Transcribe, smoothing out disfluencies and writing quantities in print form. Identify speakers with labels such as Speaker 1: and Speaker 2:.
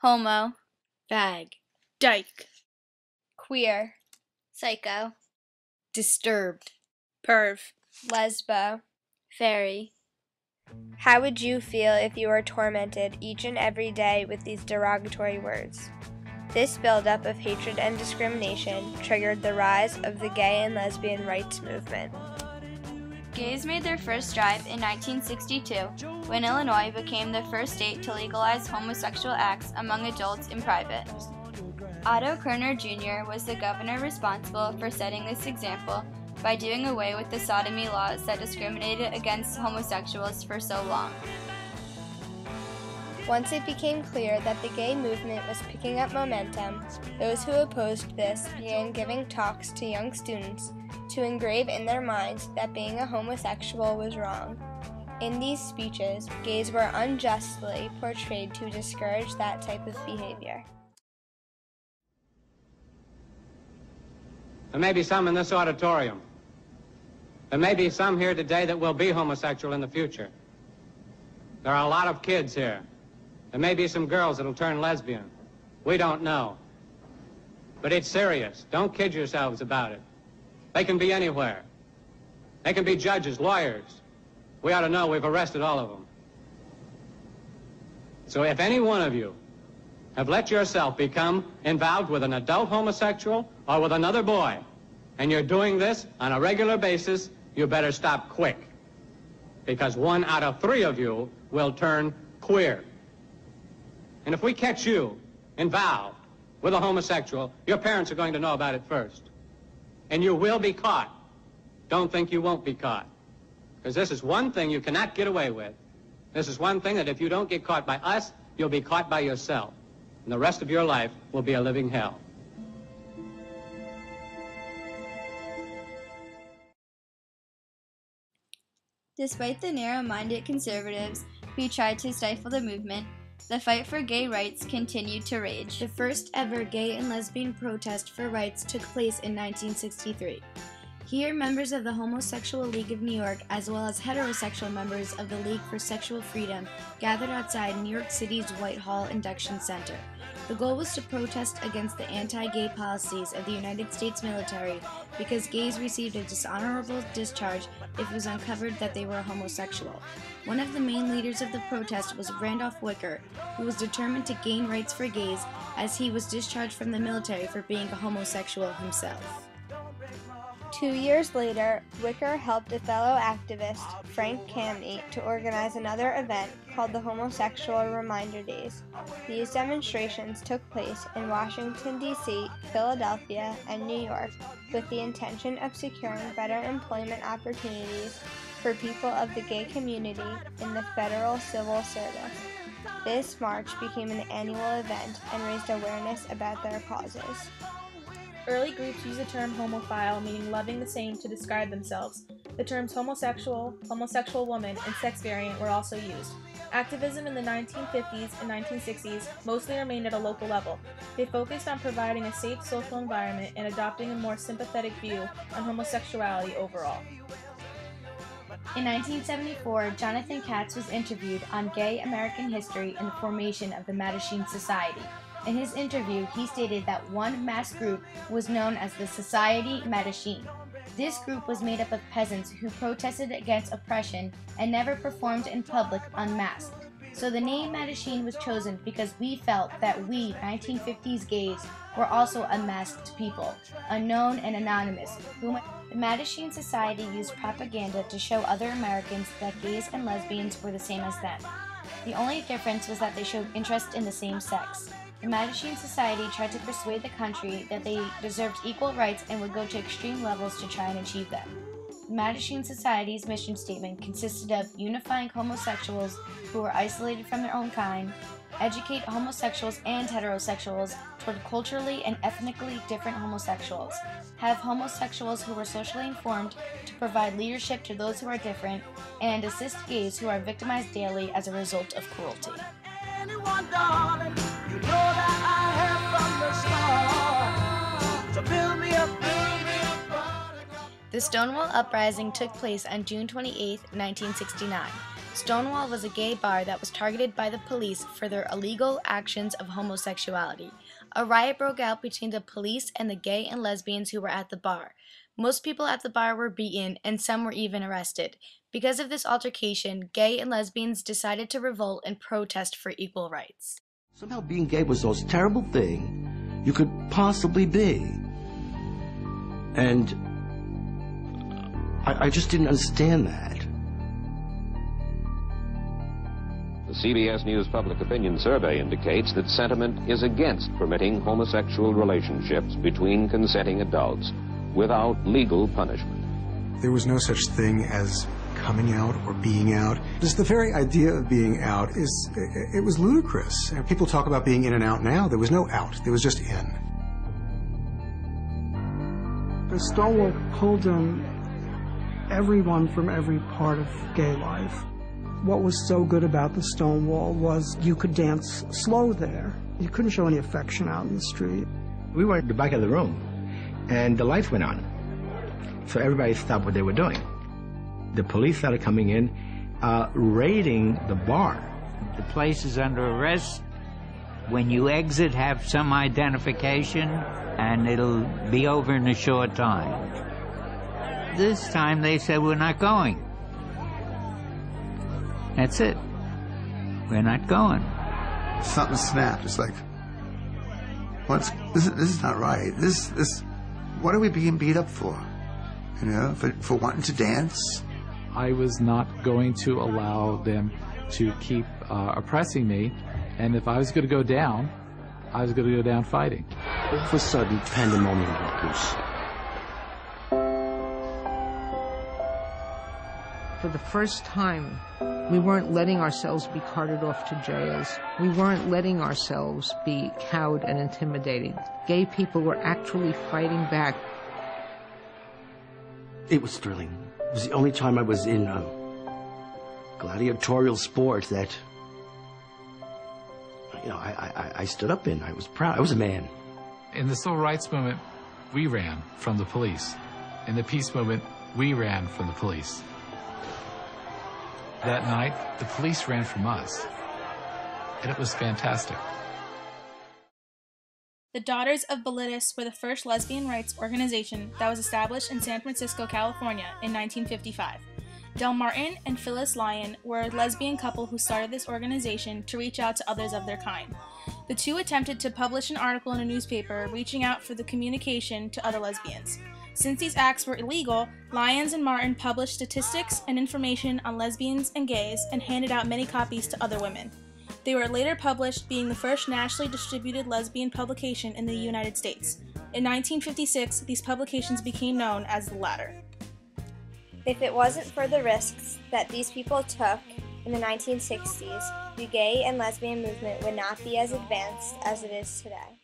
Speaker 1: homo,
Speaker 2: fag,
Speaker 3: dyke,
Speaker 4: queer, psycho,
Speaker 2: disturbed,
Speaker 3: perv,
Speaker 4: lesbo,
Speaker 1: fairy.
Speaker 4: How would you feel if you were tormented each and every day with these derogatory words? This buildup of hatred and discrimination triggered the rise of the gay and lesbian rights movement.
Speaker 1: Gays made their first strive in 1962 when Illinois became the first state to legalize homosexual acts among adults in private. Otto Kerner Jr. was the governor responsible for setting this example by doing away with the sodomy laws that discriminated against homosexuals for so long.
Speaker 4: Once it became clear that the gay movement was picking up momentum, those who opposed this began giving talks to young students to engrave in their minds that being a homosexual was wrong. In these speeches, gays were unjustly portrayed to discourage that type of behavior.
Speaker 5: There may be some in this auditorium. There may be some here today that will be homosexual in the future. There are a lot of kids here. There may be some girls that'll turn lesbian. We don't know. But it's serious. Don't kid yourselves about it. They can be anywhere. They can be judges, lawyers. We ought to know we've arrested all of them. So if any one of you have let yourself become involved with an adult homosexual or with another boy, and you're doing this on a regular basis, you better stop quick. Because 1 out of 3 of you will turn queer. And if we catch you involved with a homosexual, your parents are going to know about it first. And you will be caught. Don't think you won't be caught. Because this is one thing you cannot get away with. This is one thing that if you don't get caught by us, you'll be caught by yourself. And the rest of your life will be a living hell.
Speaker 1: Despite the narrow-minded conservatives who tried to stifle the movement, the fight for gay rights continued to rage.
Speaker 2: The first ever gay and lesbian protest for rights took place in 1963. Here, members of the Homosexual League of New York, as well as heterosexual members of the League for Sexual Freedom, gathered outside New York City's Whitehall Induction Center. The goal was to protest against the anti-gay policies of the United States military because gays received a dishonorable discharge if it was uncovered that they were homosexual. One of the main leaders of the protest was Randolph Wicker, who was determined to gain rights for gays as he was discharged from the military for being a homosexual himself.
Speaker 4: 2 years later, Wicker helped a fellow activist, Frank Kameny, to organize another event called the Homosexual Reminder Days. These demonstrations took place in Washington, D.C., Philadelphia, and New York with the intention of securing better employment opportunities for people of the gay community in the federal civil service. This march became an annual event and raised awareness about their causes.
Speaker 3: Early groups used the term homophile, meaning loving the same, to describe themselves. The terms homosexual, homosexual woman, and sex variant were also used. Activism in the 1950s and 1960s mostly remained at a local level. They focused on providing a safe social environment and adopting a more sympathetic view on homosexuality overall.
Speaker 2: In 1974, Jonathan Katz was interviewed on gay American history and the formation of the Mattachine Society. In his interview, he stated that one mass group was known as the Society Mattachine. This group was made up of peasants who protested against oppression and never performed in public unmasked. So the name Mattachine was chosen because we felt that we, 1950s gays, were also unmasked people, unknown and anonymous. The Mattachine Society used propaganda to show other Americans that gays and lesbians were the same as them. The only difference was that they showed interest in the same sex. The Mattachine Society tried to persuade the country that they deserved equal rights and would go to extreme levels to try and achieve them. The Mattachine Society's mission statement consisted of unifying homosexuals who were isolated from their own kind, educate homosexuals and heterosexuals toward culturally and ethnically different homosexuals, have homosexuals who were socially informed to provide leadership to those who are different, and assist gays who are victimized daily as a result of cruelty.
Speaker 6: Anyone, darling, you know that I have from the start. So build me up,
Speaker 2: The Stonewall Uprising took place on June 28, 1969. Stonewall was a gay bar that was targeted by the police for their illegal actions of homosexuality. A riot broke out between the police and the gay and lesbians who were at the bar. Most people at the bar were beaten, and some were even arrested. Because of this altercation, gay and lesbians decided to revolt and protest for equal rights.
Speaker 7: Somehow being gay was the most terrible thing you could possibly be. And I just didn't understand that.
Speaker 8: The CBS News Public Opinion Survey indicates that sentiment is against permitting homosexual relationships between consenting adults without legal punishment.
Speaker 9: There was no such thing as coming out or being out. Just the very idea of being out it was ludicrous. People talk about being in and out now. There was no out. There was just in.
Speaker 10: The Stonewall pulled in everyone from every part of gay life. What was so good about the Stonewall was you could dance slow there. You couldn't show any affection out in the street.
Speaker 11: We were at the back of the room, and the lights went on. So everybody stopped what they were doing. The police started coming in, raiding the bar.
Speaker 12: The place is under arrest. When you exit, have some identification, and it'll be over in a short time. This time they said, we're not going. That's it. We're not going.
Speaker 13: Something snapped. It's like, this is not right. What are we being beat up for? You know, for wanting to dance?
Speaker 14: I was not going to allow them to keep oppressing me, and if I was going to go down, I was going to go down fighting.
Speaker 7: All of a sudden, pandemonium broke loose.
Speaker 15: For the first time, we weren't letting ourselves be carted off to jails. We weren't letting ourselves be cowed and intimidated. Gay people were actually fighting back.
Speaker 7: It was thrilling. It was the only time I was in gladiatorial sport that, you know, I stood up in. I was proud. I was a man.
Speaker 14: In the civil rights movement, we ran from the police. In the peace movement, we ran from the police. That night, the police ran from us, and it was fantastic.
Speaker 3: The Daughters of Bilitis were the first lesbian rights organization that was established in San Francisco, California in 1955. Del Martin and Phyllis Lyon were a lesbian couple who started this organization to reach out to others of their kind. The two attempted to publish an article in a newspaper reaching out for the communication to other lesbians. Since these acts were illegal, Lyons and Martin published statistics and information on lesbians and gays and handed out many copies to other women. They were later published, being the first nationally distributed lesbian publication in the United States. In 1956, these publications became known as the Ladder.
Speaker 4: If it wasn't for the risks that these people took in the 1960s, the gay and lesbian movement would not be as advanced as it is today.